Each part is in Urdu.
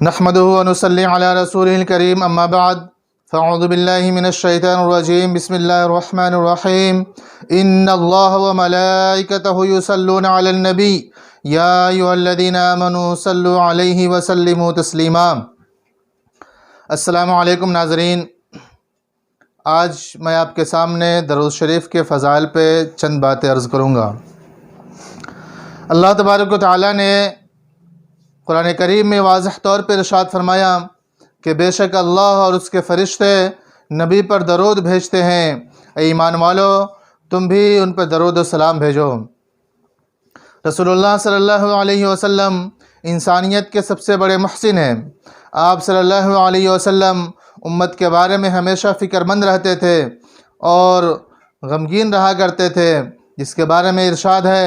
نحمده ونصلي على رسوله الكريم اما بعد فاعوذ بالله من الشيطان الرجيم بسم الله الرحمن الرحيم ان الله وملائكته يصلون على النبي يا ايها الذين آمنوا صلوا عليه وسلموا تسلیما۔ السلام علیکم ناظرین، آج میں آپ کے سامنے درود شریف کے فضائل پہ چند باتیں عرض کروں گا۔ اللہ تبارک و تعالیٰ نے قرآن کریم میں واضح طور پر ارشاد فرمایا کہ بے شک اللہ اور اس کے فرشتے نبی پر درود بھیجتے ہیں، اے ایمان والو تم بھی ان پر درود و سلام بھیجو۔ رسول اللہ صلی اللہ علیہ وسلم انسانیت کے سب سے بڑے محسن ہیں۔ آپ صلی اللہ علیہ وسلم امت کے بارے میں ہمیشہ فکر مند رہتے تھے اور غمگین رہا کرتے تھے، جس کے بارے میں ارشاد ہے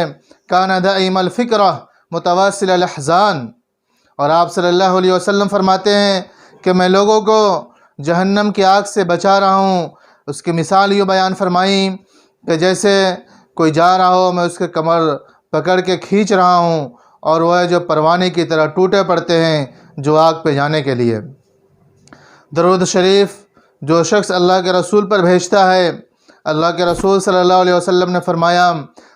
کان دائم الفکرہ متواصل الاحزان۔ اور آپ صلی اللہ علیہ وسلم فرماتے ہیں کہ میں لوگوں کو جہنم کی آگ سے بچا رہا ہوں۔ اس کی مثال یہ بیان فرمائی کہ جیسے کوئی جا رہا ہو، میں اس کے کمر پکڑ کے کھینچ رہا ہوں اور وہ جو پروانے کی طرح ٹوٹے پڑتے ہیں جو آگ پہ جانے کے لیے۔ درود شریف جو شخص اللہ کے رسول پر بھیجتا ہے، اللہ کے رسول صلی اللہ علیہ وسلم نے فرمایا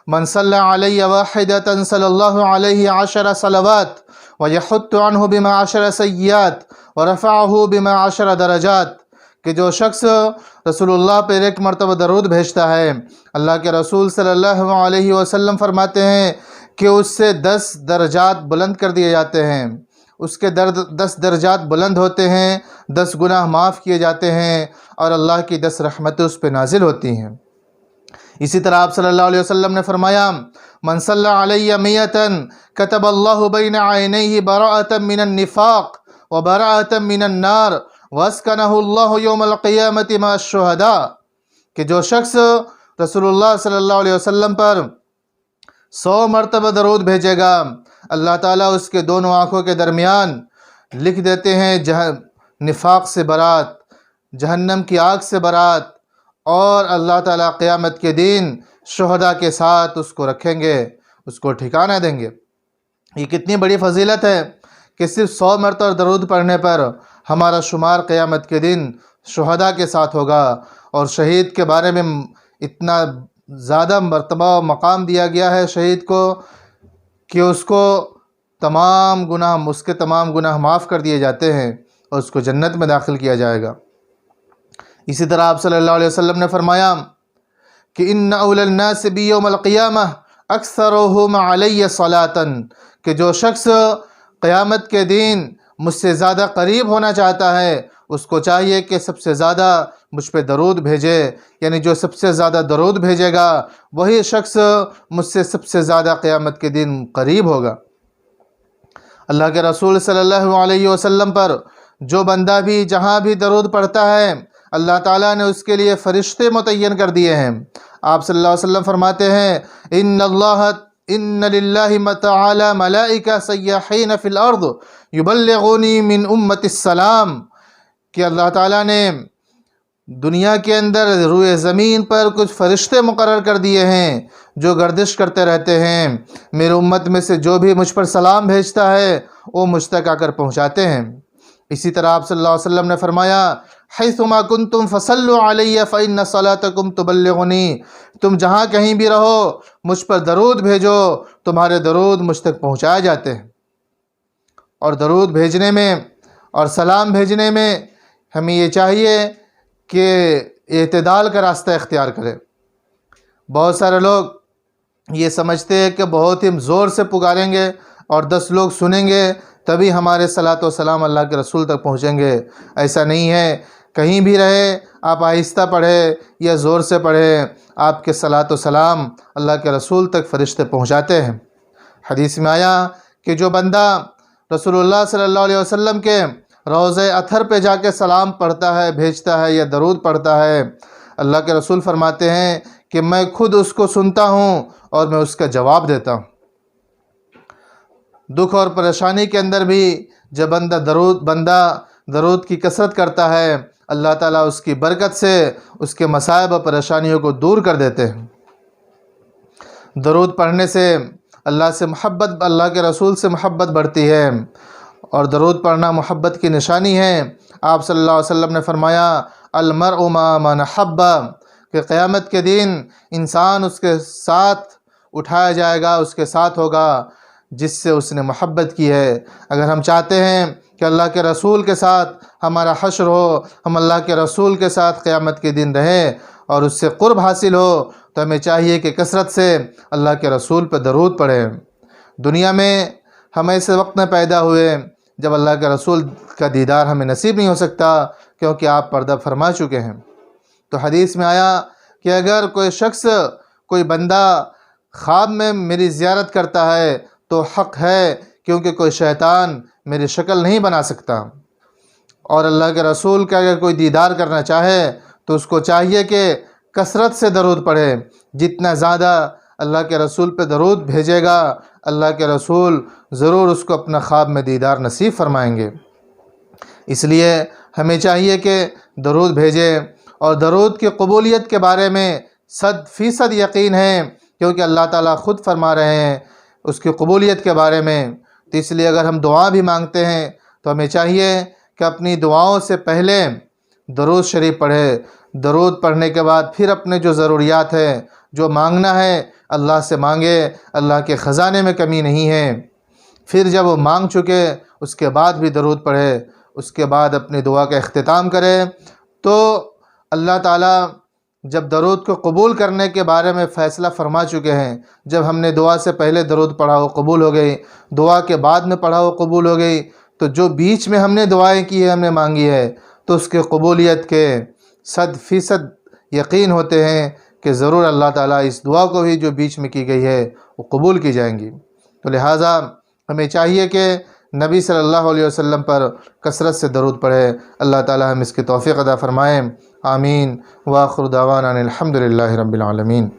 من صلی علی واحدۃ صلی اللہ علیہ 10 صلوات ویحط عنہ بما 10 سیئات ورفعہ بما 10 درجات، کہ جو شخص رسول اللہ پر ایک مرتبہ درود بھیجتا ہے، اللہ کے رسول صلی اللہ علیہ وسلم فرماتے ہیں کہ اس سے 10 درجات بلند کر دیے جاتے ہیں، اس کے 10 درجات بلند ہوتے ہیں، 10 گناہ معاف کیے جاتے ہیں اور اللہ کی 10 رحمتیں اس پہ نازل ہوتی ہیں۔ اسی طرح آپ صلی اللہ علیہ وسلم نے فرمایا من صلی علی 100 کتب اللہ بین عینیہ براءۃ من النفاق وبراءۃ من النار واسکنہ اللہ یوم القیامۃ مع الشہداء، کہ جو شخص رسول اللہ صلی اللہ علیہ وسلم پر 100 مرتبہ درود بھیجے گا، اللہ تعالیٰ اس کے دونوں آنکھوں کے درمیان لکھ دیتے ہیں نفاق سے برات، جہنم کی آگ سے برات، اور اللہ تعالیٰ قیامت کے دن شہداء کے ساتھ اس کو رکھیں گے، اس کو ٹھکانہ دیں گے۔ یہ کتنی بڑی فضیلت ہے کہ صرف 100 مرتبہ درود پڑھنے پر ہمارا شمار قیامت کے دن شہداء کے ساتھ ہوگا۔ اور شہید کے بارے میں اتنا زیادہ مرتبہ و مقام دیا گیا ہے شہید کو کہ اس کے تمام گناہ معاف کر دیے جاتے ہیں اور اس کو جنت میں داخل کیا جائے گا۔ اسی طرح آپ صلی اللہ علیہ وسلم نے فرمایا کہ ان اولی الناس بی یوم القیامہ اکثرہم علی صلاۃ، کہ جو شخص قیامت کے دن مجھ سے زیادہ قریب ہونا چاہتا ہے اس کو چاہیے کہ سب سے زیادہ مجھ پہ درود بھیجے، یعنی جو سب سے زیادہ درود بھیجے گا وہی شخص مجھ سے سب سے زیادہ قیامت کے دن قریب ہوگا۔ اللہ کے رسول صلی اللہ علیہ وسلم پر جو بندہ بھی جہاں بھی درود پڑھتا ہے، اللہ تعالیٰ نے اس کے لیے فرشتے متعین کر دیے ہیں۔ آپ صلی اللہ علیہ وسلم فرماتے ہیں ان للہ تعالی ملائکہ سیاحین فی الارض یبلغونی من امت السلام، کہ اللہ تعالیٰ نے دنیا کے اندر روئے زمین پر کچھ فرشتے مقرر کر دیے ہیں جو گردش کرتے رہتے ہیں، میری امت میں سے جو بھی مجھ پر سلام بھیجتا ہے وہ مجھ تک آ کر پہنچاتے ہیں۔ اسی طرح آپ صلی اللہ علیہ وسلم نے فرمایا حیثما کنتم فصلوا علی فإن صلاتکم تبلغنی، تم جہاں کہیں بھی رہو مجھ پر درود بھیجو، تمہارے درود مجھ تک پہنچائے جاتے ہیں۔ اور درود بھیجنے میں اور سلام بھیجنے میں ہمیں یہ چاہیے کہ اعتدال کا راستہ اختیار کریں۔ بہت سارے لوگ یہ سمجھتے ہیں کہ بہت ہی زور سے پکاریں گے اور 10 لوگ سنیں گے تبھی ہمارے صلاۃ و سلام اللہ کے رسول تک پہنچیں گے۔ ایسا نہیں ہے، کہیں بھی رہے آپ آہستہ پڑھیں یا زور سے پڑھیں، آپ کے صلاۃ و سلام اللہ کے رسول تک فرشتے پہنچاتے ہیں۔ حدیث میں آیا کہ جو بندہ رسول اللہ صلی اللہ علیہ وسلم کے روضہ اطہر پہ جا کے سلام پڑھتا ہے، بھیجتا ہے یا درود پڑھتا ہے، اللہ کے رسول فرماتے ہیں کہ میں خود اس کو سنتا ہوں اور میں اس کا جواب دیتا ہوں۔ دکھ اور پریشانی کے اندر بھی جب بندہ درود کی کثرت کرتا ہے، اللہ تعالیٰ اس کی برکت سے اس کے مصائب و پریشانیوں کو دور کر دیتے ہیں۔ درود پڑھنے سے اللہ سے محبت، اللہ کے رسول سے محبت بڑھتی ہے اور درود پڑھنا محبت کی نشانی ہے۔ آپ صلی اللہ علیہ وسلم نے فرمایا المرء مع من احب، کہ قیامت کے دن انسان اس کے ساتھ اٹھایا جائے گا، اس کے ساتھ ہوگا جس سے اس نے محبت کی ہے۔ اگر ہم چاہتے ہیں کہ اللہ کے رسول کے ساتھ ہمارا حشر ہو، ہم اللہ کے رسول کے ساتھ قیامت کے دن رہیں اور اس سے قرب حاصل ہو، تو ہمیں چاہیے کہ کثرت سے اللہ کے رسول پہ درود پڑھیں۔ دنیا میں ہم ایسے وقت میں پیدا ہوئے جب اللہ کے رسول کا دیدار ہمیں نصیب نہیں ہو سکتا، کیونکہ آپ پردہ فرما چکے ہیں۔ تو حدیث میں آیا کہ اگر کوئی شخص، کوئی بندہ خواب میں میری زیارت کرتا ہے تو حق ہے، کیونکہ کوئی شیطان میری شکل نہیں بنا سکتا۔ اور اللہ کے رسول کا اگر کوئی دیدار کرنا چاہے تو اس کو چاہیے کہ کثرت سے درود پڑھے۔ جتنا زیادہ اللہ کے رسول پہ درود بھیجے گا، اللہ کے رسول ضرور اس کو اپنا خواب میں دیدار نصیب فرمائیں گے۔ اس لیے ہمیں چاہیے کہ درود بھیجیں، اور درود کی قبولیت کے بارے میں 100% یقین ہے، کیونکہ اللہ تعالیٰ خود فرما رہے ہیں اس کی قبولیت کے بارے میں۔ تو اس لیے اگر ہم دعا بھی مانگتے ہیں تو ہمیں چاہیے کہ اپنی دعاؤں سے پہلے درود شریف پڑھے۔ درود پڑھنے کے بعد پھر اپنے جو ضروریات ہیں، جو مانگنا ہے، اللہ سے مانگے، اللہ کے خزانے میں کمی نہیں ہے۔ پھر جب وہ مانگ چکے اس کے بعد بھی درود پڑھے، اس کے بعد اپنی دعا کا اختتام کرے۔ تو اللہ تعالیٰ جب درود کو قبول کرنے کے بارے میں فیصلہ فرما چکے ہیں، جب ہم نے دعا سے پہلے درود پڑھا وہ قبول ہو گئی، دعا کے بعد میں پڑھا وہ قبول ہو گئی، تو جو بیچ میں ہم نے دعائیں کی ہے، ہم نے مانگی ہے، تو اس کے قبولیت کے 100% یقین ہوتے ہیں کہ ضرور اللہ تعالیٰ اس دعا کو بھی جو بیچ میں کی گئی ہے وہ قبول کی جائیں گی۔ تو لہٰذا ہمیں چاہیے کہ نبی صلی اللہ علیہ وسلم پر کثرت سے درود پڑھے۔ اللہ تعالیٰ ہم اس کی توفیق عطا فرمائیں۔ آمین۔ وآخر دعوانا الحمد للہ رب العالمین۔